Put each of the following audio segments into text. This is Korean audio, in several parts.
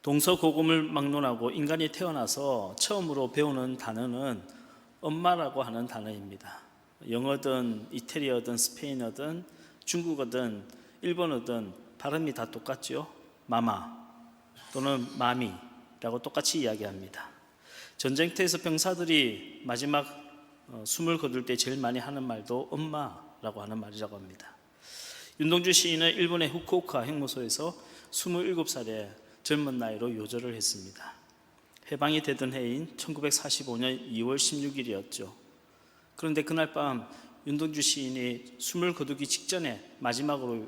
동서고금을 막론하고 인간이 태어나서 처음으로 배우는 단어는 엄마라고 하는 단어입니다. 영어든 이태리어든 스페인어든 중국어든 일본어든 발음이 다 똑같죠. 마마 또는 마미라고 똑같이 이야기합니다. 전쟁터에서 병사들이 마지막 숨을 거둘 때 제일 많이 하는 말도 엄마라고 하는 말이라고 합니다. 윤동주 시인은 일본의 후쿠오카 형무소에서 27살에 젊은 나이로 요절을 했습니다. 해방이 되던 해인 1945년 2월 16일이었죠. 그런데 그날 밤 윤동주 시인이 숨을 거두기 직전에 마지막으로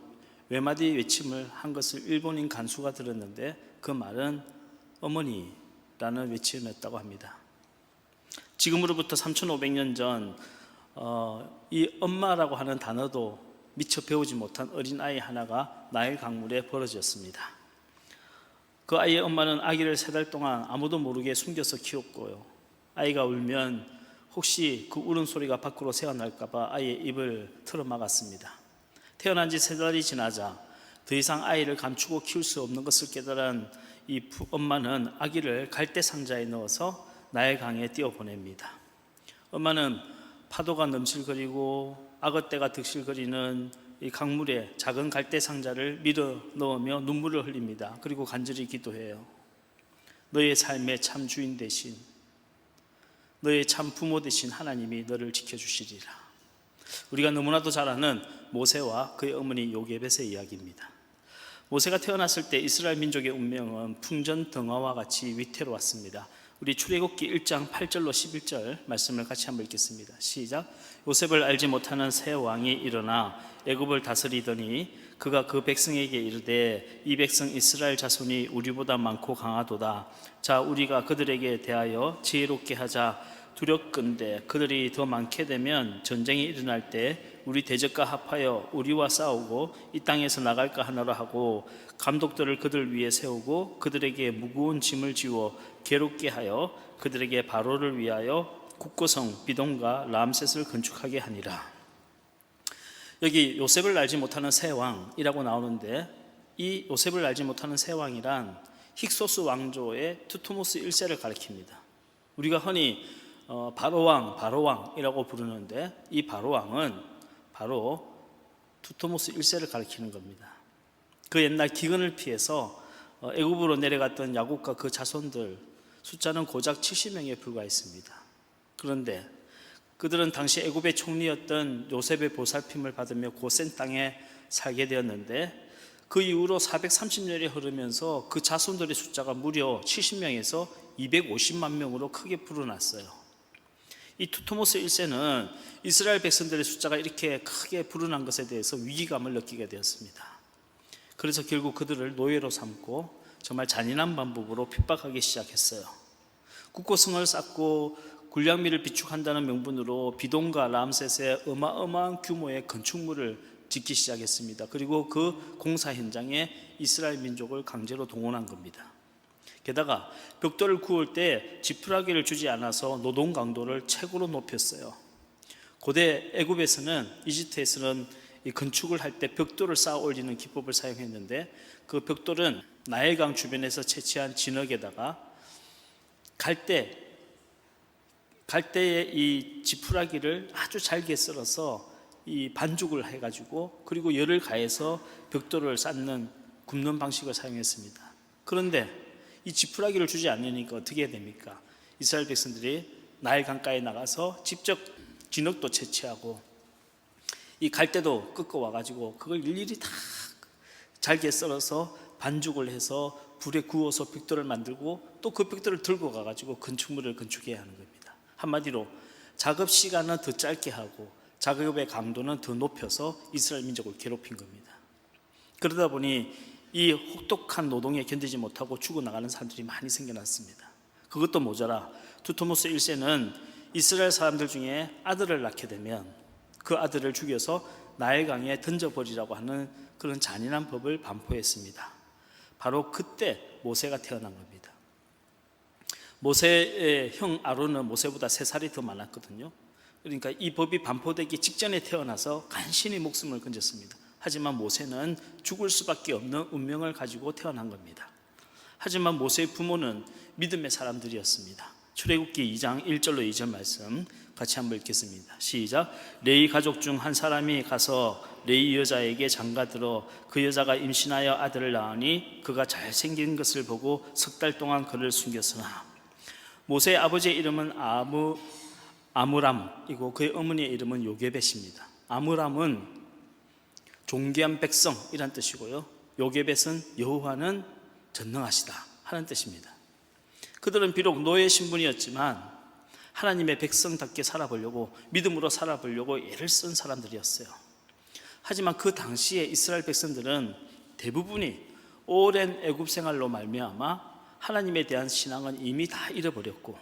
외마디 외침을 한 것을 일본인 간수가 들었는데 그 말은 어머니라는 외침이었다고 합니다. 지금으로부터 3500년 전 이 엄마라고 하는 단어도 미처 배우지 못한 어린아이 하나가 나일 강물에 버려졌습니다. 그 아이의 엄마는 아기를 3달 동안 아무도 모르게 숨겨서 키웠고요. 아이가 울면 혹시 그 울음소리가 밖으로 새어날까 봐 아이의 입을 틀어막았습니다. 태어난 지 3달이 지나자 더 이상 아이를 감추고 키울 수 없는 것을 깨달은 이 엄마는 아기를 갈대 상자에 넣어서 나일 강에 띄워보냅니다. 엄마는 파도가 넘실거리고 악어떼가 득실거리는 이 강물에 작은 갈대 상자를 밀어 넣으며 눈물을 흘립니다. 그리고 간절히 기도해요. 너의 삶의 참 주인 대신, 너의 참 부모 대신 하나님이 너를 지켜주시리라. 우리가 너무나도 잘 아는 모세와 그의 어머니 요게벳의 이야기입니다. 모세가 태어났을 때 이스라엘 민족의 운명은 풍전등화와 같이 위태로웠습니다. 우리 출애굽기 1장 8절로 11절 말씀을 같이 한번 읽겠습니다. 시작. 요셉을 알지 못하는 새 왕이 일어나 애굽을 다스리더니 그가 그 백성에게 이르되 이 백성 이스라엘 자손이 우리보다 많고 강하도다. 자, 우리가 그들에게 대하여 지혜롭게 하자. 두렵건대 그들이 더 많게 되면 전쟁이 일어날 때 우리 대적과 합하여 우리와 싸우고 이 땅에서 나갈까 하노라 하고 감독들을 그들 위에 세우고 그들에게 무거운 짐을 지워 괴롭게 하여 그들에게 바로를 위하여 국고성 비동과 람셋을 건축하게 하니라. 여기 요셉을 알지 못하는 새 왕이라고 나오는데 이 요셉을 알지 못하는 새 왕이란 힉소스 왕조의 투토모스 1세를 가리킵니다. 우리가 흔히 바로왕이라고 부르는데 이 바로왕은 바로 투토모스 1세를 가리키는 겁니다. 그 옛날 기근을 피해서 애굽으로 내려갔던 야곱과 그 자손들 숫자는 고작 70명에 불과했습니다. 그런데 그들은 당시 애굽의 총리였던 요셉의 보살핌을 받으며 고센 땅에 살게 되었는데 그 이후로 430년이 흐르면서 그 자손들의 숫자가 무려 70명에서 250만 명으로 크게 불어났어요. 이 투토모스 1세는 이스라엘 백성들의 숫자가 이렇게 크게 불어난 것에 대해서 위기감을 느끼게 되었습니다. 그래서 결국 그들을 노예로 삼고 정말 잔인한 방법으로 핍박하기 시작했어요. 국고성을 쌓고 군량미를 비축한다는 명분으로 비동과 람셋의 어마어마한 규모의 건축물을 짓기 시작했습니다. 그리고 그 공사 현장에 이스라엘 민족을 강제로 동원한 겁니다. 게다가 벽돌을 구울 때 지푸라기를 주지 않아서 노동 강도를 최고로 높였어요. 고대 애굽에서는, 이집트에서는 이 건축을 할 때 벽돌을 쌓아 올리는 기법을 사용했는데 그 벽돌은 나일강 주변에서 채취한 진흙에다가 갈대의 이 지푸라기를 아주 잘게 썰어서 이 반죽을 해가지고 그리고 열을 가해서 벽돌을 쌓는 굽는 방식을 사용했습니다. 그런데 이 지푸라기를 주지 않으니까 어떻게 해야 됩니까? 이스라엘 백성들이 나일 강가에 나가서 직접 진흙도 채취하고 이 갈대도 꺾어 와가지고 그걸 일일이 다 잘게 썰어서 반죽을 해서 불에 구워서 벽돌을 만들고 또 그 벽돌을 들고 가가지고 건축물을 건축해야 하는 겁니다. 한마디로 작업 시간은 더 짧게 하고 작업의 강도는 더 높여서 이스라엘 민족을 괴롭힌 겁니다. 그러다 보니 이 혹독한 노동에 견디지 못하고 죽어나가는 사람들이 많이 생겨났습니다. 그것도 모자라 투토모스 1세는 이스라엘 사람들 중에 아들을 낳게 되면 그 아들을 죽여서 나일강에 던져버리라고 하는 그런 잔인한 법을 반포했습니다. 바로 그때 모세가 태어난 겁니다. 모세의 형 아론은 모세보다 3살이 더 많았거든요. 그러니까 이 법이 반포되기 직전에 태어나서 간신히 목숨을 건졌습니다. 하지만 모세는 죽을 수밖에 없는 운명을 가지고 태어난 겁니다. 하지만 모세의 부모는 믿음의 사람들이었습니다. 출애굽기 2장 1절로 2절 말씀 같이 한번 읽겠습니다. 시작. 레위 가족 중 한 사람이 가서 레위 여자에게 장가들어 그 여자가 임신하여 아들을 낳으니 그가 잘생긴 것을 보고 석 달 동안 그를 숨겼으나 모세의 아버지의 이름은 아므람이고 그의 어머니의 이름은 요게벳입니다. 아므람은 존귀한 백성이란 뜻이고요, 요게벳은 여호와는 전능하시다 하는 뜻입니다. 그들은 비록 노예 신분이었지만 하나님의 백성답게 살아보려고, 믿음으로 살아보려고 애를 쓴 사람들이었어요. 하지만 그 당시에 이스라엘 백성들은 대부분이 오랜 애굽 생활로 말미암아 하나님에 대한 신앙은 이미 다 잃어버렸고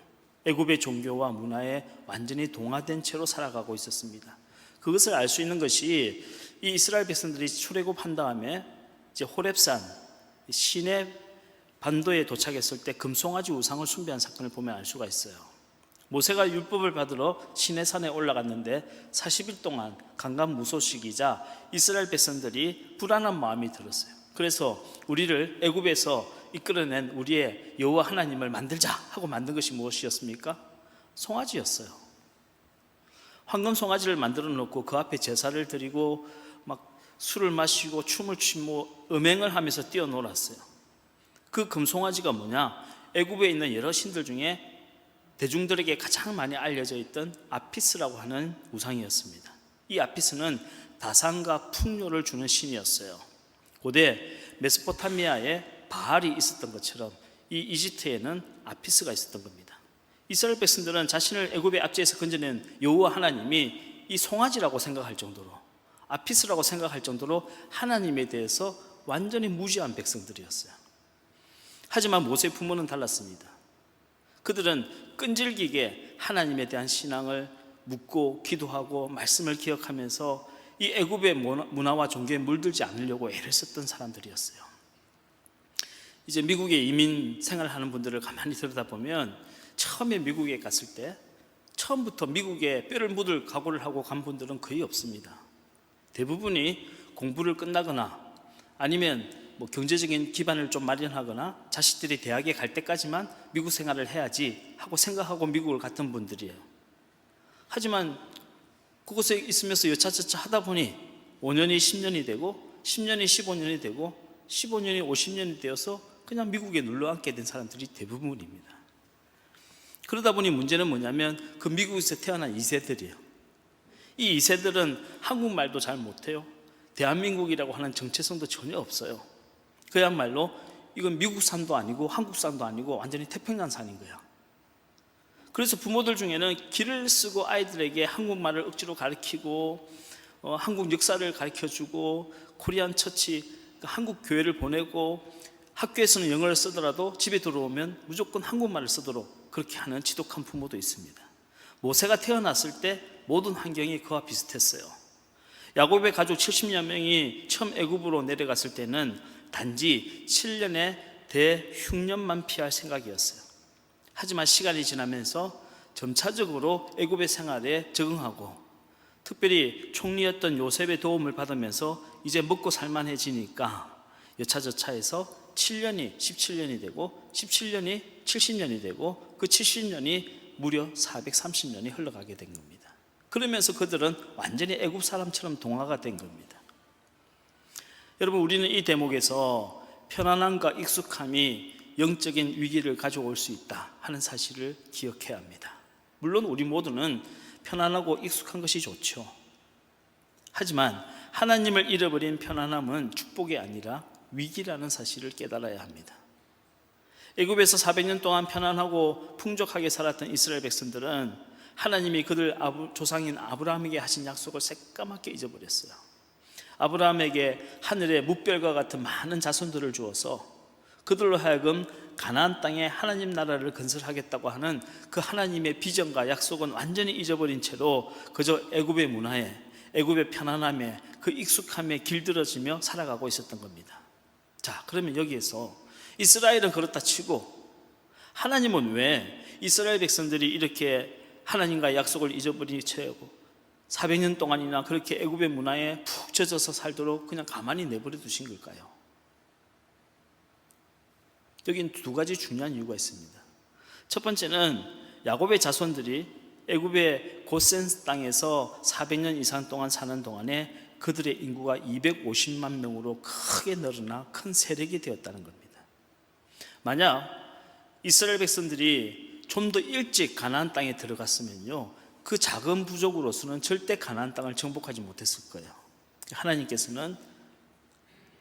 애굽의 종교와 문화에 완전히 동화된 채로 살아가고 있었습니다. 그것을 알 수 있는 것이 이 이스라엘 백성들이 출애굽한 다음에 이제 호렙산 시내 반도에 도착했을 때 금송아지 우상을 숭배한 사건을 보면 알 수가 있어요. 모세가 율법을 받으러 시내산에 올라갔는데 40일 동안 강간무소식이자 이스라엘 백성들이 불안한 마음이 들었어요. 그래서 우리를 애굽에서 이끌어낸 우리의 여호와 하나님을 만들자 하고 만든 것이 무엇이었습니까? 송아지였어요. 황금 송아지를 만들어 놓고 그 앞에 제사를 드리고 막 술을 마시고 춤을 추고 음행을 하면서 뛰어놀았어요. 그 금송아지가 뭐냐? 애굽에 있는 여러 신들 중에 대중들에게 가장 많이 알려져 있던 아피스라고 하는 우상이었습니다. 이 아피스는 다산과 풍요를 주는 신이었어요. 고대 메소포타미아에 바알이 있었던 것처럼 이 이집트에는 아피스가 있었던 겁니다. 이스라엘 백성들은 자신을 애굽의 압제에서 건져낸 여호와 하나님이 이 송아지라고 생각할 정도로, 아피스라고 생각할 정도로 하나님에 대해서 완전히 무지한 백성들이었어요. 하지만 모세의 부모는 달랐습니다. 그들은 끈질기게 하나님에 대한 신앙을 묻고 기도하고 말씀을 기억하면서 이 애굽의 문화와 종교에 물들지 않으려고 애를 썼던 사람들이었어요. 이제 미국에 이민 생활하는 분들을 가만히 들여다보면 처음에 미국에 갔을 때 처음부터 미국에 뼈를 묻을 각오를 하고 간 분들은 거의 없습니다. 대부분이 공부를 끝나거나 아니면 경제적인 기반을 좀 마련하거나 자식들이 대학에 갈 때까지만 미국 생활을 해야지 하고 생각하고 미국을 갔던 분들이에요. 하지만 그곳에 있으면서 여차저차 하다 보니 5년이 10년이 되고 10년이 15년이 되고 15년이 50년이 되어서 그냥 미국에 눌러앉게 된 사람들이 대부분입니다. 그러다 보니 문제는 뭐냐면 그 미국에서 태어난 2세들이에요. 이 2세들은 한국말도 잘 못해요. 대한민국이라고 하는 정체성도 전혀 없어요. 그야말로 이건 미국산도 아니고 한국산도 아니고 완전히 태평양산인 거야. 그래서 부모들 중에는 길을 쓰고 아이들에게 한국말을 억지로 가르치고 한국 역사를 가르쳐주고 코리안 처치, 한국 교회를 보내고 학교에서는 영어를 쓰더라도 집에 들어오면 무조건 한국말을 쓰도록 그렇게 하는 지독한 부모도 있습니다. 모세가 태어났을 때 모든 환경이 그와 비슷했어요. 야곱의 가족 70여 명이 처음 애굽으로 내려갔을 때는 단지 7년의 대흉년만 피할 생각이었어요. 하지만 시간이 지나면서 점차적으로 애굽의 생활에 적응하고 특별히 총리였던 요셉의 도움을 받으면서 이제 먹고 살만해지니까 여차저차해서 7년이 17년이 되고 17년이 70년이 되고 그 70년이 무려 430년이 흘러가게 된 겁니다. 그러면서 그들은 완전히 애굽 사람처럼 동화가 된 겁니다. 여러분, 우리는 이 대목에서 편안함과 익숙함이 영적인 위기를 가져올 수 있다 하는 사실을 기억해야 합니다. 물론 우리 모두는 편안하고 익숙한 것이 좋죠. 하지만 하나님을 잃어버린 편안함은 축복이 아니라 위기라는 사실을 깨달아야 합니다. 애굽에서 400년 동안 편안하고 풍족하게 살았던 이스라엘 백성들은 하나님이 그들 조상인 아브라함에게 하신 약속을 새까맣게 잊어버렸어요. 아브라함에게 하늘의 뭇별과 같은 많은 자손들을 주어서 그들로 하여금 가나안 땅에 하나님 나라를 건설하겠다고 하는 그 하나님의 비전과 약속은 완전히 잊어버린 채로 그저 애굽의 문화에, 애굽의 편안함에, 그 익숙함에 길들여지며 살아가고 있었던 겁니다. 자, 그러면 여기에서 이스라엘은 그렇다 치고 하나님은 왜 이스라엘 백성들이 이렇게 하나님과의 약속을 잊어버린 채고 400년 동안이나 그렇게 애굽의 문화에 푹 젖어서 살도록 그냥 가만히 내버려 두신 걸까요? 여긴 두 가지 중요한 이유가 있습니다. 첫 번째는 야곱의 자손들이 애굽의 고센 땅에서 400년 이상 동안 사는 동안에 그들의 인구가 250만 명으로 크게 늘어나 큰 세력이 되었다는 겁니다. 만약 이스라엘 백성들이 좀 더 일찍 가나안 땅에 들어갔으면요, 그 작은 부족으로서는 절대 가나안 땅을 정복하지 못했을 거예요. 하나님께서는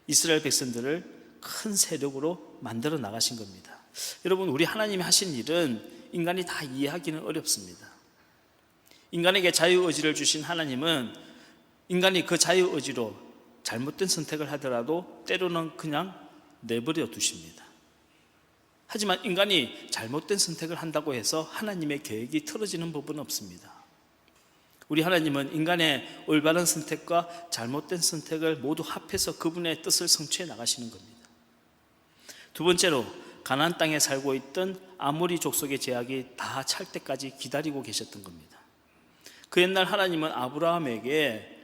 이스라엘 백성들을 큰 세력으로 만들어 나가신 겁니다. 여러분, 우리 하나님이 하신 일은 인간이 다 이해하기는 어렵습니다. 인간에게 자유의지를 주신 하나님은 인간이 그 자유의지로 잘못된 선택을 하더라도 때로는 그냥 내버려 두십니다. 하지만 인간이 잘못된 선택을 한다고 해서 하나님의 계획이 틀어지는 법은 없습니다. 우리 하나님은 인간의 올바른 선택과 잘못된 선택을 모두 합해서 그분의 뜻을 성취해 나가시는 겁니다. 두 번째로, 가나안 땅에 살고 있던 아모리 족속의 제약이 다 찰 때까지 기다리고 계셨던 겁니다. 그 옛날 하나님은 아브라함에게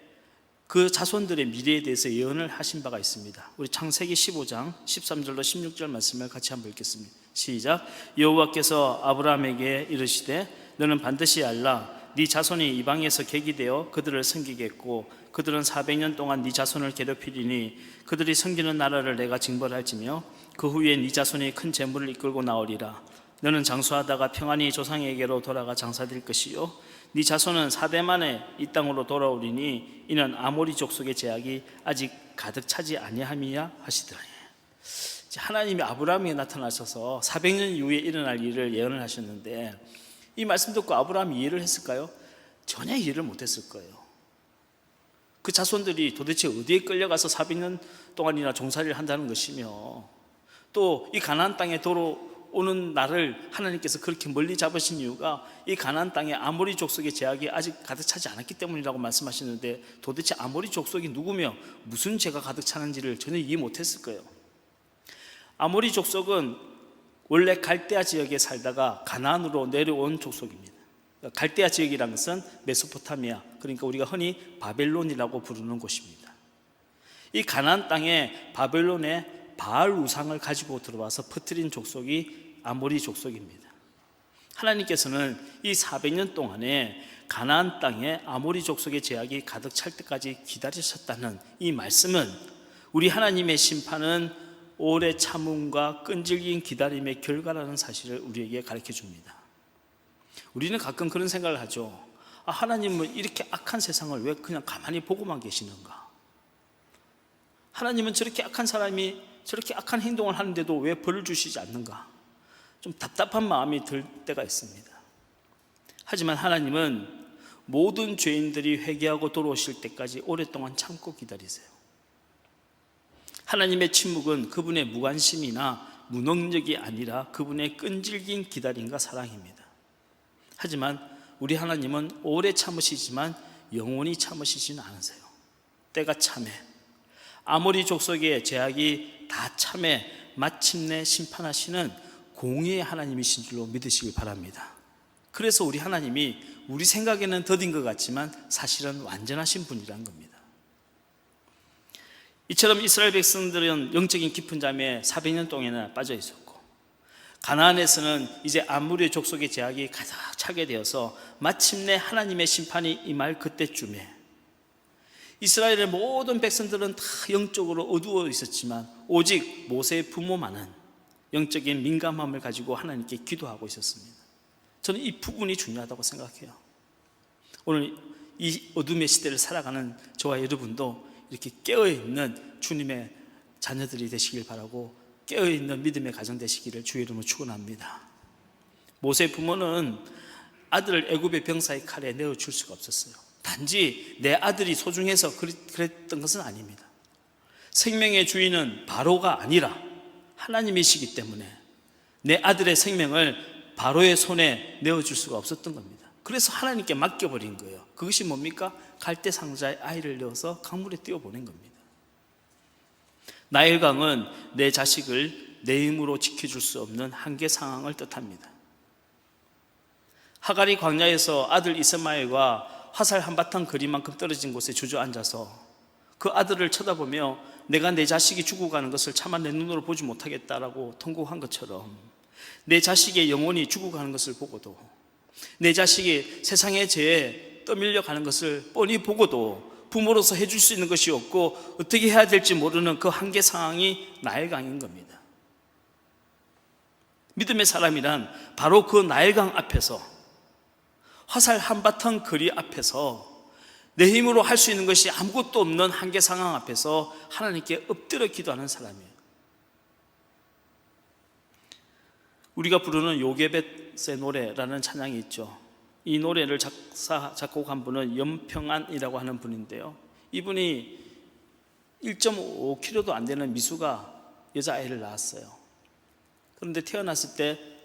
그 자손들의 미래에 대해서 예언을 하신 바가 있습니다. 우리 창세기 15장 13절로 16절 말씀을 같이 한번 읽겠습니다. 시작. 여호와께서 아브라함에게 이르시되 너는 반드시 알라. 네 자손이 이방에서 객이 되어 그들을 섬기겠고 그들은 400년 동안 네 자손을 괴롭히리니 그들이 섬기는 나라를 내가 징벌할지며 그 후에 네 자손이 큰 재물을 이끌고 나오리라. 너는 장수하다가 평안히 조상에게로 돌아가 장사될 것이요 네 자손은 4대 만에 이 땅으로 돌아오리니 이는 아모리 족속의 제약이 아직 가득 차지 아니함이야 하시더라. 하나님이 아브라함에게 나타나셔서 400년 이후에 일어날 일을 예언을 하셨는데, 이 말씀 듣고 아브라함이 이해를 했을까요? 전혀 이해를 못했을 거예요. 그 자손들이 도대체 어디에 끌려가서 400년 동안이나 종살이를 한다는 것이며, 또 이 가나안 땅에 오는 날을 하나님께서 그렇게 멀리 잡으신 이유가 이 가나안 땅에 아모리 족속의 제약이 아직 가득 차지 않았기 때문이라고 말씀하시는데, 도대체 아모리 족속이 누구며 무슨 죄가 가득 차는지를 전혀 이해 못했을 거예요. 아모리 족속은 원래 갈대아 지역에 살다가 가나안으로 내려온 족속입니다. 갈대아 지역이라는 것은 메소포타미아, 그러니까 우리가 흔히 바벨론이라고 부르는 곳입니다. 이 가나안 땅에 바벨론의 바알 우상을 가지고 들어와서 퍼뜨린 족속이 아모리 족속입니다. 하나님께서는 이 400년 동안에 가나안 땅에 아모리 족속의 제약이 가득 찰 때까지 기다리셨다는 이 말씀은, 우리 하나님의 심판은 오래 참음과 끈질긴 기다림의 결과라는 사실을 우리에게 가르쳐 줍니다. 우리는 가끔 그런 생각을 하죠. 하나님은 이렇게 악한 세상을 왜 그냥 가만히 보고만 계시는가? 하나님은 저렇게 악한 사람이 저렇게 악한 행동을 하는데도 왜 벌을 주시지 않는가? 좀 답답한 마음이 들 때가 있습니다. 하지만 하나님은 모든 죄인들이 회개하고 돌아오실 때까지 오랫동안 참고 기다리세요. 하나님의 침묵은 그분의 무관심이나 무능력이 아니라 그분의 끈질긴 기다림과 사랑입니다. 하지만 우리 하나님은 오래 참으시지만 영원히 참으시지는 않으세요. 때가 참에 아모리 족속의 제약이 다 참에 마침내 심판하시는 공의의 하나님이신 줄로 믿으시길 바랍니다. 그래서 우리 하나님이 우리 생각에는 더딘 것 같지만 사실은 완전하신 분이라는 겁니다. 이처럼 이스라엘 백성들은 영적인 깊은 잠에 400년 동안이나 빠져 있었고, 가나안에서는 이제 아모리 족속의 제약이 가득 차게 되어서 마침내 하나님의 심판이 임할 그때쯤에 이스라엘의 모든 백성들은 다 영적으로 어두워 있었지만 오직 모세의 부모만은 영적인 민감함을 가지고 하나님께 기도하고 있었습니다. 저는 이 부분이 중요하다고 생각해요. 오늘 이 어둠의 시대를 살아가는 저와 여러분도 이렇게 깨어있는 주님의 자녀들이 되시길 바라고, 깨어있는 믿음의 가정 되시기를 주의 이름으로 축원합니다. 모세의 부모는 아들을 애굽의 병사의 칼에 내어줄 수가 없었어요. 단지 내 아들이 소중해서 그랬던 것은 아닙니다. 생명의 주인은 바로가 아니라 하나님이시기 때문에 내 아들의 생명을 바로의 손에 내어줄 수가 없었던 겁니다. 그래서 하나님께 맡겨버린 거예요. 그것이 뭡니까? 갈대 상자에 아이를 넣어서 강물에 띄워보낸 겁니다. 나일강은 내 자식을 내 힘으로 지켜줄 수 없는 한계 상황을 뜻합니다. 하갈이 광야에서 아들 이스마엘과 화살 한바탕 거리만큼 떨어진 곳에 주저앉아서 그 아들을 쳐다보며 내가 내 자식이 죽어가는 것을 차마 내 눈으로 보지 못하겠다라고 통곡한 것처럼 내 자식의 영혼이 죽어가는 것을 보고도, 내 자식이 세상의 죄에 떠밀려 가는 것을 뻔히 보고도 부모로서 해줄 수 있는 것이 없고 어떻게 해야 될지 모르는 그 한계 상황이 나일강인 겁니다. 믿음의 사람이란 바로 그 나일강 앞에서, 화살 한바탕 거리 앞에서 내 힘으로 할 수 있는 것이 아무것도 없는 한계 상황 앞에서 하나님께 엎드려 기도하는 사람이에요. 우리가 부르는 요게벳의 노래라는 찬양이 있죠. 이 노래를 작곡한 분은 염평안이라고 하는 분인데요, 이분이 1.5kg도 안 되는 미수가 여자아이를 낳았어요. 그런데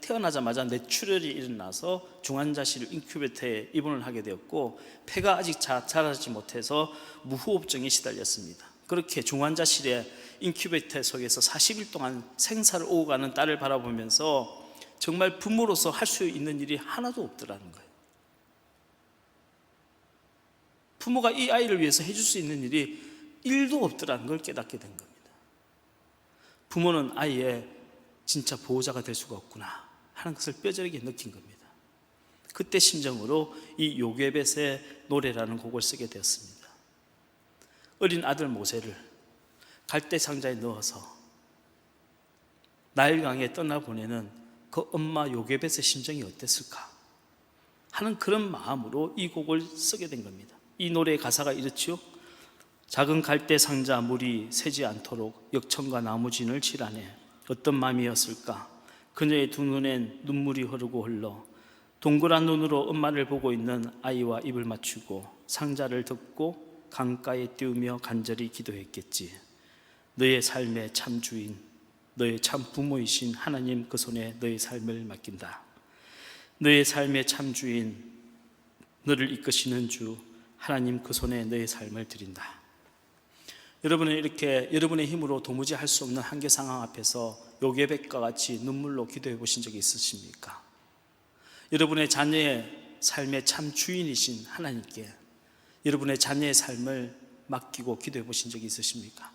태어나자마자 뇌출혈이 일어나서 중환자실 인큐베이터에 입원을 하게 되었고, 폐가 아직 자라지 못해서 무호흡증에 시달렸습니다. 그렇게 중환자실에 인큐베이터 속에서 40일 동안 생사를 오고 가는 딸을 바라보면서 정말 부모로서 할 수 있는 일이 하나도 없더라는 거예요. 부모가 이 아이를 위해서 해줄 수 있는 일이 1도 없더라는 걸 깨닫게 된 겁니다. 부모는 아이의 진짜 보호자가 될 수가 없구나 하는 것을 뼈저리게 느낀 겁니다. 그때 심정으로 이 요게벳의 노래라는 곡을 쓰게 되었습니다. 어린 아들 모세를 갈대 상자에 넣어서 나일강에 떠나보내는 그 엄마 요게벳의 심정이 어땠을까 하는 그런 마음으로 이 곡을 쓰게 된 겁니다. 이 노래의 가사가 이렇지요. 작은 갈대 상자 물이 새지 않도록 역청과 나무진을 칠하네. 어떤 마음이었을까. 그녀의 두 눈엔 눈물이 흐르고 흘러 동그란 눈으로 엄마를 보고 있는 아이와 입을 맞추고 상자를 덮고 강가에 띄우며 간절히 기도했겠지. 너의 삶의 참 주인, 너의 참 부모이신 하나님 그 손에 너의 삶을 맡긴다. 너의 삶의 참 주인, 너를 이끄시는 주 하나님 그 손에 너의 삶을 드린다. 여러분은 이렇게 여러분의 힘으로 도무지 할 수 없는 한계 상황 앞에서 요게벳과 같이 눈물로 기도해 보신 적이 있으십니까? 여러분의 자녀의 삶의 참 주인이신 하나님께 여러분의 자녀의 삶을 맡기고 기도해 보신 적이 있으십니까?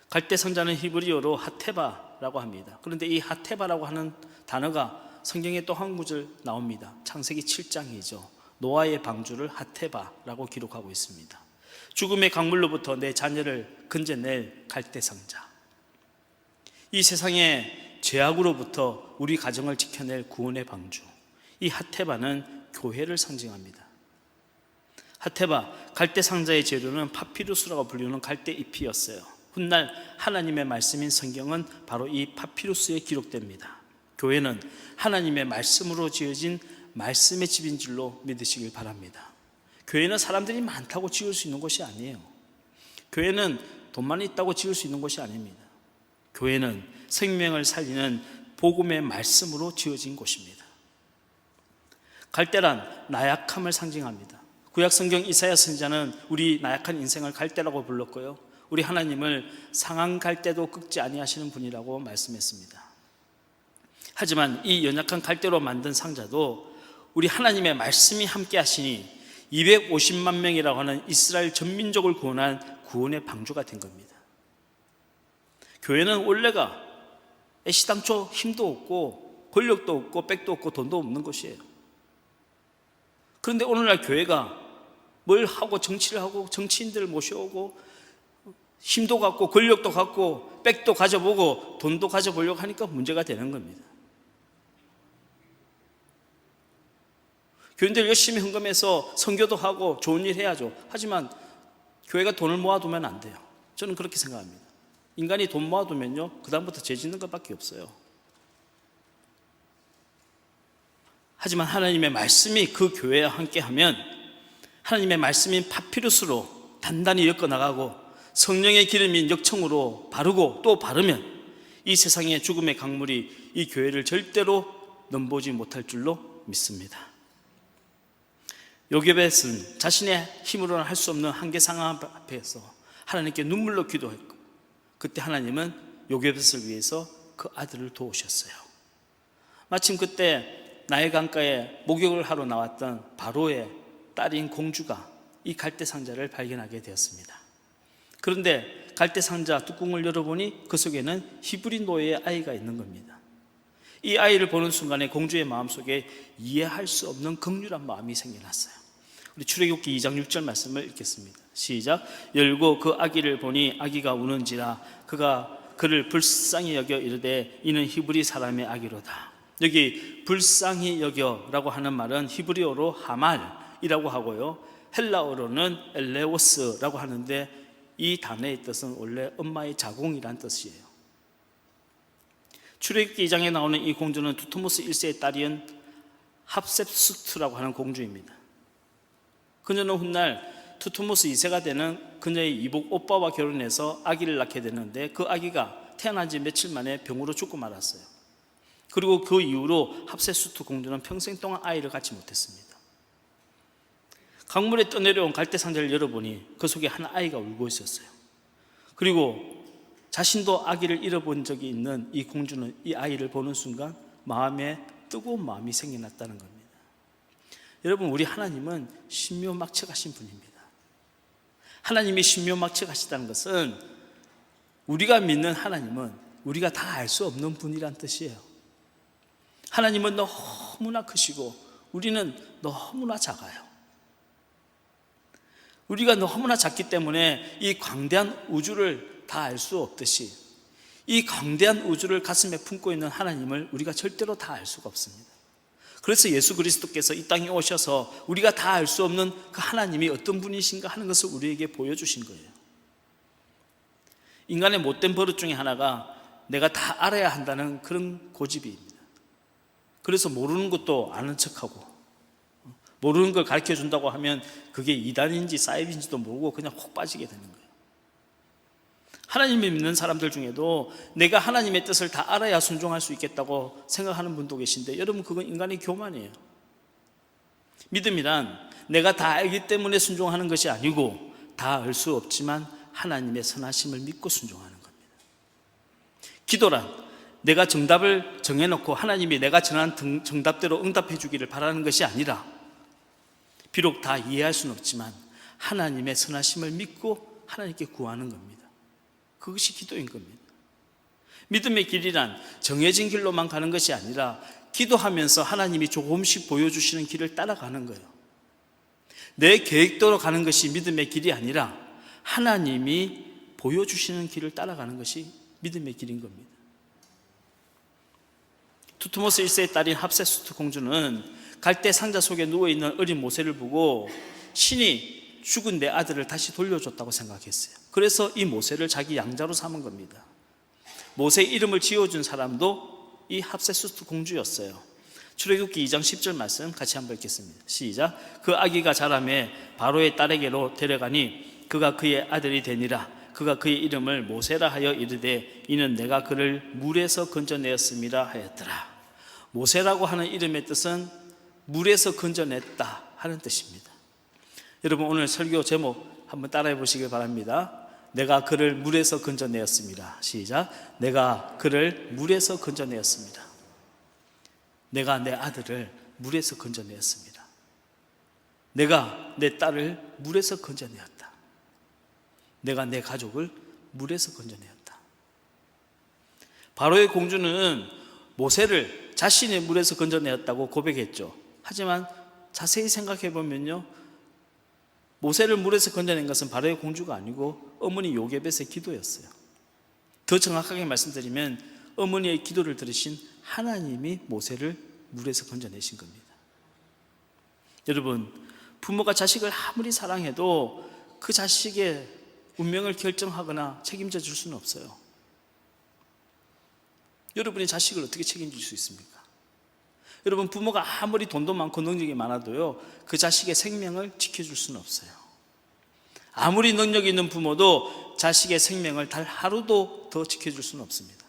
갈대 상자는 히브리어로 하테바라고 합니다. 그런데 이 하테바라고 하는 단어가 성경에 또 한 구절 나옵니다. 창세기 7장이죠. 노아의 방주를 하테바라고 기록하고 있습니다. 죽음의 강물로부터 내 자녀를 건져낼 갈대 상자, 이 세상의 죄악으로부터 우리 가정을 지켜낼 구원의 방주, 이 하테바는 교회를 상징합니다. 하테바, 갈대 상자의 재료는 파피루스라고 불리는 갈대 잎이었어요. 훗날 하나님의 말씀인 성경은 바로 이 파피루스에 기록됩니다. 교회는 하나님의 말씀으로 지어진 말씀의 집인 줄로 믿으시길 바랍니다. 교회는 사람들이 많다고 지을 수 있는 곳이 아니에요. 교회는 돈만 있다고 지을 수 있는 곳이 아닙니다. 교회는 생명을 살리는 복음의 말씀으로 지어진 곳입니다. 갈대란 나약함을 상징합니다. 구약성경 이사야 선지자는 우리 나약한 인생을 갈대라고 불렀고요, 우리 하나님을 상한 갈대도 꺾지 아니하시는 분이라고 말씀했습니다. 하지만 이 연약한 갈대로 만든 상자도 우리 하나님의 말씀이 함께 하시니 250만 명이라고 하는 이스라엘 전민족을 구원한 구원의 방주가 된 겁니다. 교회는 원래가 애시당초 힘도 없고 권력도 없고 백도 없고 돈도 없는 것이에요. 그런데 오늘날 교회가 뭘 하고 정치를 하고 정치인들을 모셔오고 힘도 갖고 권력도 갖고 백도 가져보고 돈도 가져보려고 하니까 문제가 되는 겁니다. 교인들 열심히 헌금해서 선교도 하고 좋은 일 해야죠. 하지만 교회가 돈을 모아두면 안 돼요. 저는 그렇게 생각합니다. 인간이 돈 모아두면요, 그 다음부터 죄 짓는 것밖에 없어요. 하지만 하나님의 말씀이 그 교회와 함께하면 하나님의 말씀인 파피루스로 단단히 엮어나가고 성령의 기름인 역청으로 바르고 또 바르면 이 세상의 죽음의 강물이 이 교회를 절대로 넘보지 못할 줄로 믿습니다. 요게벳은 자신의 힘으로는 할 수 없는 한계 상황 앞에서 하나님께 눈물로 기도했고, 그때 하나님은 요게벳을 위해서 그 아들을 도우셨어요. 마침 그때 나일 강가에 목욕을 하러 나왔던 바로의 딸인 공주가 이 갈대 상자를 발견하게 되었습니다. 그런데 갈대 상자 뚜껑을 열어보니 그 속에는 히브리 노예의 아이가 있는 겁니다. 이 아이를 보는 순간에 공주의 마음속에 이해할 수 없는 극률한 마음이 생겨났어요. 우리 출애굽기 2장 6절 말씀을 읽겠습니다. 시작. 열고 그 아기를 보니 아기가 우는지라 그가 그를 불쌍히 여겨 이르되 이는 히브리 사람의 아기로다. 여기 불쌍히 여겨라고 하는 말은 히브리어로 하말이라고 하고요, 헬라어로는 엘레오스라고 하는데 이 단어의 뜻은 원래 엄마의 자궁이란 뜻이에요. 출애굽기 2장에 나오는 이 공주는 두트모스 1세의 딸인 합셉수트라고 하는 공주입니다. 그녀는 훗날 두트모스 2세가 되는 그녀의 이복 오빠와 결혼해서 아기를 낳게 되는데 그 아기가 태어난 지 며칠 만에 병으로 죽고 말았어요. 그리고 그 이후로 합세수트 공주는 평생 동안 아이를 갖지 못했습니다. 강물에 떠내려온 갈대 상자를 열어보니 그 속에 한 아이가 울고 있었어요. 그리고 자신도 아기를 잃어본 적이 있는 이 공주는 이 아이를 보는 순간 마음에 뜨거운 마음이 생겨났다는 겁니다. 여러분, 우리 하나님은 신묘막측하신 분입니다. 하나님이 신묘막측하시다는 것은 우리가 믿는 하나님은 우리가 다 알 수 없는 분이란 뜻이에요. 하나님은 너무나 크시고 우리는 너무나 작아요. 우리가 너무나 작기 때문에 이 광대한 우주를 다 알 수 없듯이 이 광대한 우주를 가슴에 품고 있는 하나님을 우리가 절대로 다 알 수가 없습니다. 그래서 예수 그리스도께서 이 땅에 오셔서 우리가 다 알 수 없는 그 하나님이 어떤 분이신가 하는 것을 우리에게 보여주신 거예요. 인간의 못된 버릇 중에 하나가 내가 다 알아야 한다는 그런 고집입니다. 그래서 모르는 것도 아는 척하고 모르는 걸 가르쳐 준다고 하면 그게 이단인지 사입인지도 모르고 그냥 혹 빠지게 되는 거예요. 하나님을 믿는 사람들 중에도 내가 하나님의 뜻을 다 알아야 순종할 수 있겠다고 생각하는 분도 계신데 여러분, 그건 인간의 교만이에요. 믿음이란 내가 다 알기 때문에 순종하는 것이 아니고 다 알 수 없지만 하나님의 선하심을 믿고 순종하는 겁니다. 기도란 내가 정답을 정해놓고 하나님이 내가 전한 정답대로 응답해 주기를 바라는 것이 아니라 비록 다 이해할 수는 없지만 하나님의 선하심을 믿고 하나님께 구하는 겁니다. 그것이 기도인 겁니다. 믿음의 길이란 정해진 길로만 가는 것이 아니라 기도하면서 하나님이 조금씩 보여주시는 길을 따라가는 거예요. 내 계획대로 가는 것이 믿음의 길이 아니라 하나님이 보여주시는 길을 따라가는 것이 믿음의 길인 겁니다. 두트모스 1세의 딸인 합세수트 공주는 갈대 상자 속에 누워있는 어린 모세를 보고 신이 죽은 내 아들을 다시 돌려줬다고 생각했어요. 그래서 이 모세를 자기 양자로 삼은 겁니다. 모세의 이름을 지어준 사람도 이 합세수트 공주였어요. 출애굽기 2장 10절 말씀 같이 한번 읽겠습니다. 시작. 그 아기가 자라매 바로의 딸에게로 데려가니 그가 그의 아들이 되니라. 그가 그의 이름을 모세라 하여 이르되 이는 내가 그를 물에서 건져내었음이라 하였더라. 모세라고 하는 이름의 뜻은 물에서 건져냈다 하는 뜻입니다. 여러분, 오늘 설교 제목 한번 따라해 보시길 바랍니다. 내가 그를 물에서 건져내었습니다. 시작. 내가 그를 물에서 건져내었습니다. 내가 내 아들을 물에서 건져내었습니다. 내가 내 딸을 물에서 건져내었다. 내가 내 가족을 물에서 건져내었다. 바로의 공주는 모세를 자신의 물에서 건져내었다고 고백했죠. 하지만 자세히 생각해 보면요, 모세를 물에서 건져낸 것은 바로의 공주가 아니고 어머니 요게벳의 기도였어요. 더 정확하게 말씀드리면 어머니의 기도를 들으신 하나님이 모세를 물에서 건져내신 겁니다. 여러분, 부모가 자식을 아무리 사랑해도 그 자식의 운명을 결정하거나 책임져 줄 수는 없어요. 여러분이 자식을 어떻게 책임질 수 있습니까? 여러분, 부모가 아무리 돈도 많고 능력이 많아도요, 그 자식의 생명을 지켜줄 수는 없어요. 아무리 능력이 있는 부모도 자식의 생명을 단 하루도 더 지켜줄 수는 없습니다.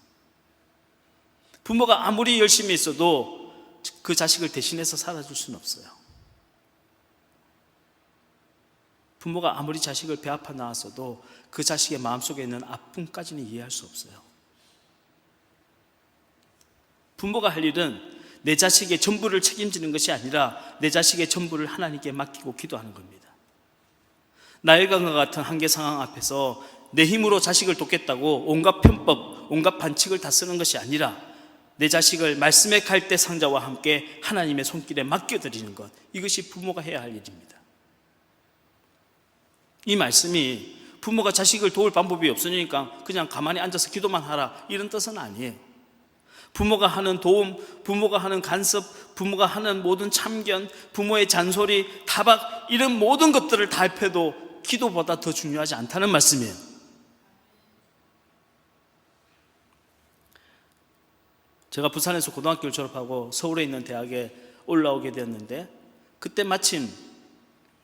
부모가 아무리 열심히 있어도 그 자식을 대신해서 살아줄 수는 없어요. 부모가 아무리 자식을 배 아파 낳았어도 그 자식의 마음속에 있는 아픔까지는 이해할 수 없어요. 부모가 할 일은 내 자식의 전부를 책임지는 것이 아니라 내 자식의 전부를 하나님께 맡기고 기도하는 겁니다. 나일강과 같은 한계 상황 앞에서 내 힘으로 자식을 돕겠다고 온갖 편법, 온갖 반칙을 다 쓰는 것이 아니라 내 자식을 말씀의 갈대 상자와 함께 하나님의 손길에 맡겨드리는 것, 이것이 부모가 해야 할 일입니다. 이 말씀이 부모가 자식을 도울 방법이 없으니까 그냥 가만히 앉아서 기도만 하라, 이런 뜻은 아니에요. 부모가 하는 도움, 부모가 하는 간섭, 부모가 하는 모든 참견, 부모의 잔소리, 타박, 이런 모든 것들을 다 합해도 기도보다 더 중요하지 않다는 말씀이에요. 제가 부산에서 고등학교를 졸업하고 서울에 있는 대학에 올라오게 되었는데, 그때 마침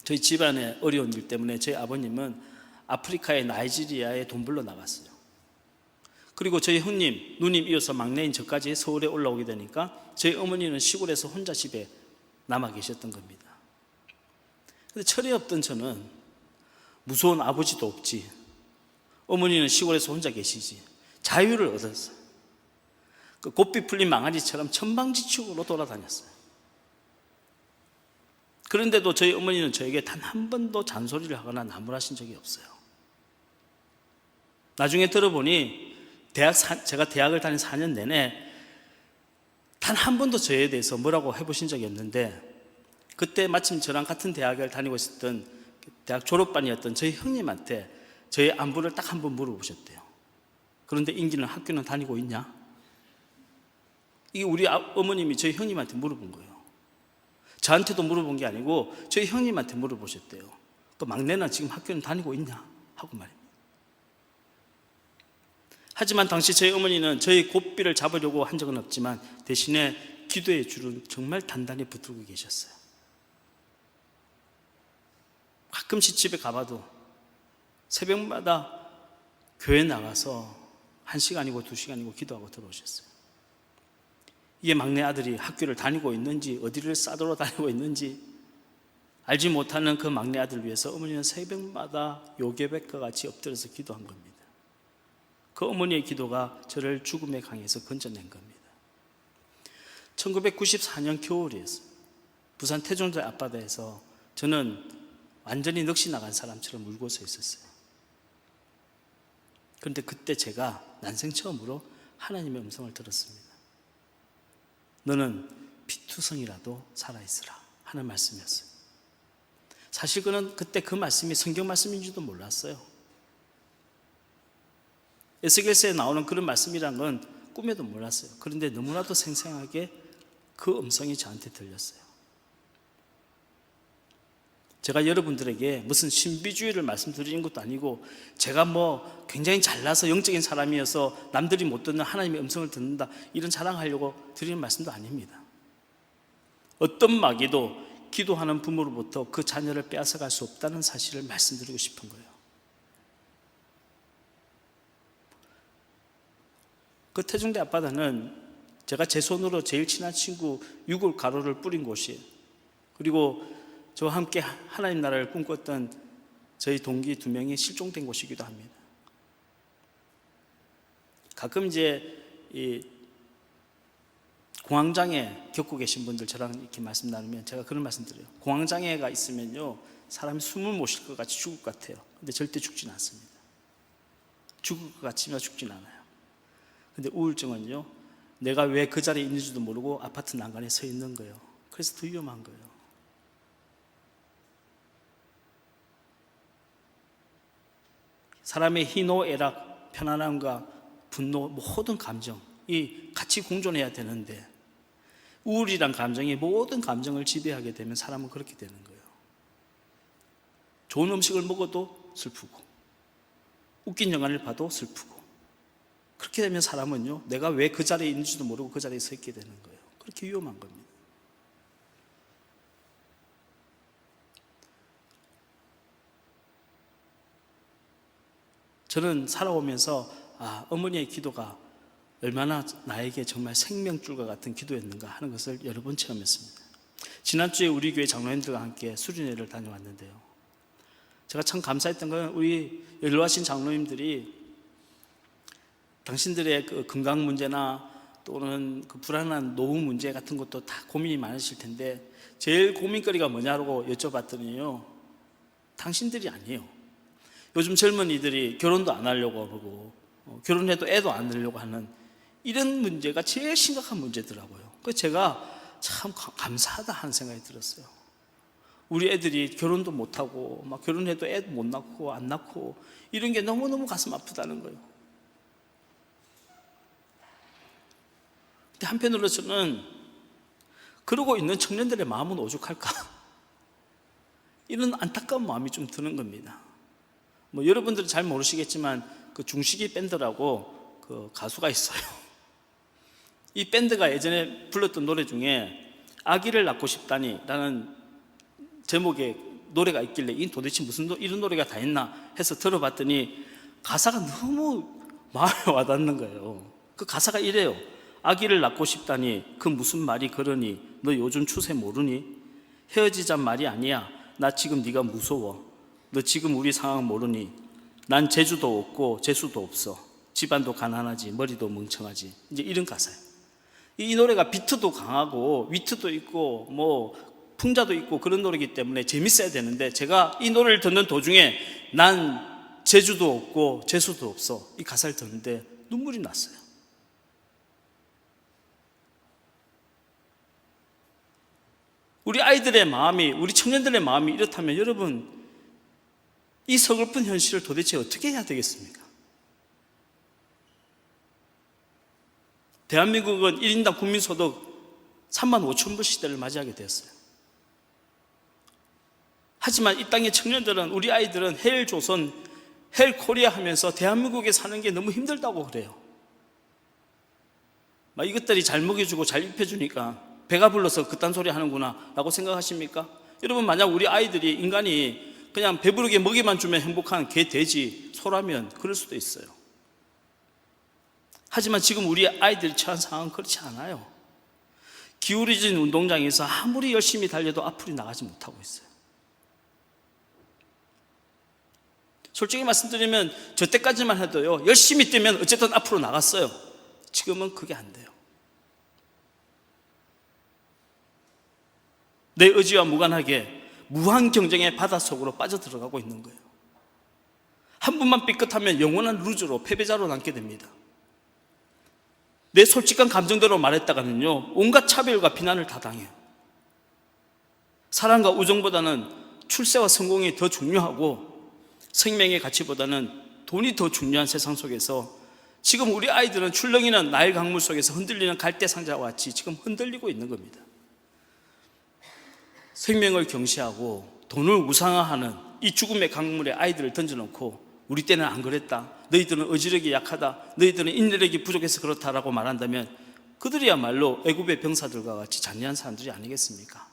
저희 집안의 어려운 일 때문에 저희 아버님은 아프리카의 나이지리아에 돈 벌러 나갔어요. 그리고 저희 형님, 누님 이어서 막내인 저까지 서울에 올라오게 되니까 저희 어머니는 시골에서 혼자 집에 남아 계셨던 겁니다. 근데 철이 없던 저는 무서운 아버지도 없지, 어머니는 시골에서 혼자 계시지, 자유를 얻었어요. 그 고삐 풀린 망아지처럼 천방지축으로 돌아다녔어요. 그런데도 저희 어머니는 저에게 단 한 번도 잔소리를 하거나 나무라신 적이 없어요. 나중에 들어보니 제가 대학을 다닌 4년 내내 단 한 번도 저에 대해서 뭐라고 해보신 적이 없는데, 그때 마침 저랑 같은 대학을 다니고 있었던 대학 졸업반이었던 저희 형님한테 저의 안부를 딱 한 번 물어보셨대요. 그런데 인기는 학교는 다니고 있냐? 이게 우리 어머님이 저희 형님한테 물어본 거예요. 저한테도 물어본 게 아니고 저희 형님한테 물어보셨대요. 그 막내는 지금 학교는 다니고 있냐? 하고 말입니다. 하지만 당시 저희 어머니는 저희 고삐를 잡으려고 한 적은 없지만 대신에 기도의 줄은 정말 단단히 붙들고 계셨어요. 가끔씩 집에 가봐도 새벽마다 교회 나가서 1시간이고 2시간이고 기도하고 들어오셨어요. 이게 막내 아들이 학교를 다니고 있는지 어디를 싸돌아 다니고 있는지 알지 못하는 그 막내 아들을 위해서 어머니는 새벽마다 요괴백과 같이 엎드려서 기도한 겁니다. 그 어머니의 기도가 저를 죽음의 강에서 건져낸 겁니다. 1994년 겨울이었어요. 부산 태종절 앞바다에서 저는 완전히 넋이 나간 사람처럼 울고 서 있었어요. 그런데 그때 제가 난생 처음으로 하나님의 음성을 들었습니다. 너는 피투성이라도 살아있으라 하는 말씀이었어요. 사실 그는 그때 그 말씀이 성경 말씀인지도 몰랐어요. 에스겔서에 나오는 그런 말씀이란 건 꿈에도 몰랐어요. 그런데 너무나도 생생하게 그 음성이 저한테 들렸어요. 제가 여러분들에게 무슨 신비주의를 말씀드리는 것도 아니고 제가 뭐 굉장히 잘나서 영적인 사람이어서 남들이 못 듣는 하나님의 음성을 듣는다, 이런 자랑하려고 드리는 말씀도 아닙니다. 어떤 마귀도 기도하는 부모로부터 그 자녀를 빼앗아갈 수 없다는 사실을 말씀드리고 싶은 거예요. 그 태종대 앞바다는 제가 제 손으로 제일 친한 친구 6월 가루를 뿌린 곳이에요. 그리고 저와 함께 하나님 나라를 꿈꿨던 저희 동기 2명이 실종된 곳이기도 합니다. 가끔 이제 이 공황장애 겪고 계신 분들 저랑 이렇게 말씀 나누면 제가 그런 말씀 드려요. 공황장애가 있으면요, 사람이 숨을 못 쉴 것 같이 죽을 것 같아요. 근데 절대 죽진 않습니다. 죽을 것 같지만 죽진 않아요. 근데 우울증은요, 내가 왜 그 자리에 있는지도 모르고 아파트 난간에 서 있는 거예요. 그래서 더 위험한 거예요. 사람의 희노애락, 편안함과 분노, 모든 감정이 같이 공존해야 되는데 우울이란 감정이 모든 감정을 지배하게 되면 사람은 그렇게 되는 거예요. 좋은 음식을 먹어도 슬프고 웃긴 영화를 봐도 슬프고, 그렇게 되면 사람은요, 내가 왜 그 자리에 있는지도 모르고 그 자리에 서 있게 되는 거예요. 그렇게 위험한 겁니다. 저는 살아오면서 어머니의 기도가 얼마나 나에게 정말 생명줄과 같은 기도였는가 하는 것을 여러 번 체험했습니다. 지난주에 우리 교회 장로님들과 함께 수련회를 다녀왔는데요, 제가 참 감사했던 건 우리 연로하신 장로님들이 당신들의 그 건강 문제나 또는 그 불안한 노후 문제 같은 것도 다 고민이 많으실 텐데 제일 고민거리가 뭐냐고 여쭤봤더니요, 당신들이 아니에요. 요즘 젊은이들이 결혼도 안 하려고 하고 결혼해도 애도 안 낳으려고 하는 이런 문제가 제일 심각한 문제더라고요. 그래서 제가 참 감사하다 하는 생각이 들었어요. 우리 애들이 결혼도 못하고 막 결혼해도 애도 못 낳고 안 낳고 이런 게 너무너무 가슴 아프다는 거예요. 근데 한편으로 저는 그러고 있는 청년들의 마음은 오죽할까 이런 안타까운 마음이 좀 드는 겁니다. 뭐 여러분들은 잘 모르시겠지만 그 중식이 밴드라고 그 가수가 있어요. 이 밴드가 예전에 불렀던 노래 중에 아기를 낳고 싶다니 라는 제목의 노래가 있길래 이 도대체 무슨 이런 노래가 다 있나 해서 들어봤더니 가사가 너무 마음에 와닿는 거예요. 그 가사가 이래요. 아기를 낳고 싶다니 그 무슨 말이 그러니 너 요즘 추세 모르니 헤어지잔 말이 아니야 나 지금 네가 무서워 너 지금 우리 상황 모르니 난 재주도 없고 재수도 없어 집안도 가난하지 머리도 멍청하지 이제 이런 가사예요. 이 노래가 비트도 강하고 위트도 있고 뭐 풍자도 있고 그런 노래이기 때문에 재밌어야 되는데 제가 이 노래를 듣는 도중에 난 재주도 없고 재수도 없어 이 가사를 듣는데 눈물이 났어요. 우리 아이들의 마음이 우리 청년들의 마음이 이렇다면 여러분 이 서글픈 현실을 도대체 어떻게 해야 되겠습니까? 대한민국은 1인당 국민소득 3만 5천 불 시대를 맞이하게 되었어요. 하지만 이 땅의 청년들은 우리 아이들은 헬조선, 헬코리아 하면서 대한민국에 사는 게 너무 힘들다고 그래요. 막 이것들이 잘 먹여주고 잘 입혀주니까 배가 불러서 그딴 소리 하는구나 라고 생각하십니까? 여러분 만약 우리 아이들이 인간이 그냥 배부르게 먹이만 주면 행복한 개, 돼지, 소라면 그럴 수도 있어요. 하지만 지금 우리 아이들이 처한 상황은 그렇지 않아요. 기울어진 운동장에서 아무리 열심히 달려도 앞으로 나가지 못하고 있어요. 솔직히 말씀드리면 저 때까지만 해도요 열심히 뛰면 어쨌든 앞으로 나갔어요. 지금은 그게 안 돼요. 내 의지와 무관하게 무한 경쟁의 바닷속으로 빠져들어가고 있는 거예요. 한 번만 삐끗하면 영원한 루저로 패배자로 남게 됩니다. 내 솔직한 감정대로 말했다가는요 온갖 차별과 비난을 다 당해요. 사랑과 우정보다는 출세와 성공이 더 중요하고 생명의 가치보다는 돈이 더 중요한 세상 속에서 지금 우리 아이들은 출렁이는 나일 강물 속에서 흔들리는 갈대 상자와 같이 지금 흔들리고 있는 겁니다. 생명을 경시하고 돈을 우상화하는 이 죽음의 강물에 아이들을 던져놓고 우리 때는 안 그랬다, 너희들은 의지력이 약하다, 너희들은 인내력이 부족해서 그렇다라고 말한다면 그들이야말로 애굽의 병사들과 같이 잔인한 사람들이 아니겠습니까?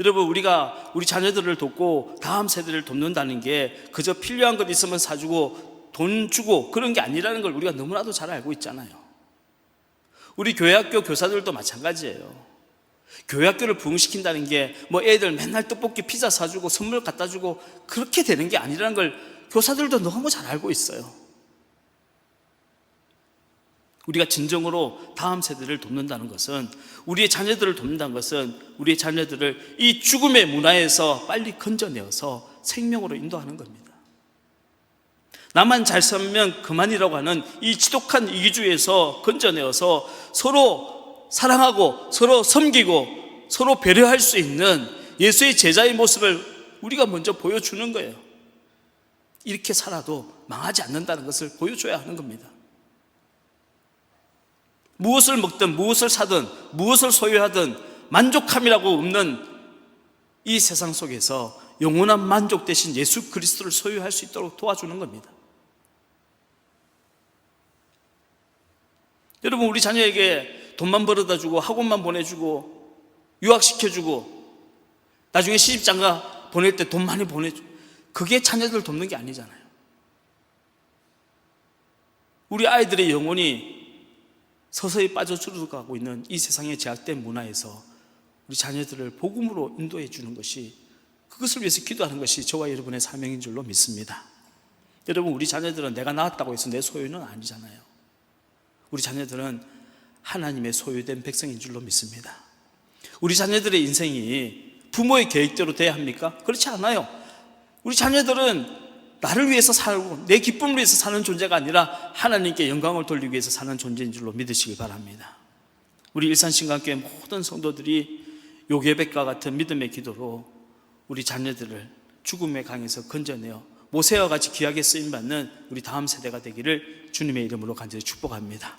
여러분 우리가 우리 자녀들을 돕고 다음 세대를 돕는다는 게 그저 필요한 것 있으면 사주고 돈 주고 그런 게 아니라는 걸 우리가 너무나도 잘 알고 있잖아요. 우리 교회학교 교사들도 마찬가지예요. 교회학교를 부흥시킨다는 게 뭐 애들 맨날 떡볶이 피자 사주고 선물 갖다 주고 그렇게 되는 게 아니라는 걸 교사들도 너무 잘 알고 있어요. 우리가 진정으로 다음 세대를 돕는다는 것은 우리의 자녀들을 돕는다는 것은 우리의 자녀들을 이 죽음의 문화에서 빨리 건져내어서 생명으로 인도하는 겁니다. 나만 잘 살면 그만이라고 하는 이 지독한 이기주의에서 건져내어서 서로 사랑하고 서로 섬기고 서로 배려할 수 있는 예수의 제자의 모습을 우리가 먼저 보여주는 거예요. 이렇게 살아도 망하지 않는다는 것을 보여줘야 하는 겁니다. 무엇을 먹든 무엇을 사든 무엇을 소유하든 만족함이라고 없는 이 세상 속에서 영원한 만족 대신 예수 그리스도를 소유할 수 있도록 도와주는 겁니다. 여러분 우리 자녀에게 돈만 벌어다 주고 학원만 보내주고 유학시켜주고 나중에 시집장가 보낼 때 돈 많이 보내주고 그게 자녀들 돕는 게 아니잖아요. 우리 아이들의 영혼이 서서히 빠져들어가고 있는 이 세상의 제약된 문화에서 우리 자녀들을 복음으로 인도해 주는 것이 그것을 위해서 기도하는 것이 저와 여러분의 사명인 줄로 믿습니다. 여러분 우리 자녀들은 내가 낳았다고 해서 내 소유는 아니잖아요. 우리 자녀들은 하나님의 소유된 백성인 줄로 믿습니다. 우리 자녀들의 인생이 부모의 계획대로 돼야 합니까? 그렇지 않아요. 우리 자녀들은 나를 위해서 살고 내 기쁨을 위해서 사는 존재가 아니라 하나님께 영광을 돌리기 위해서 사는 존재인 줄로 믿으시기 바랍니다. 우리 일산신강교회 모든 성도들이 요괴백과 같은 믿음의 기도로 우리 자녀들을 죽음의 강에서 건져내어 모세와 같이 귀하게 쓰임받는 우리 다음 세대가 되기를 주님의 이름으로 간절히 축복합니다.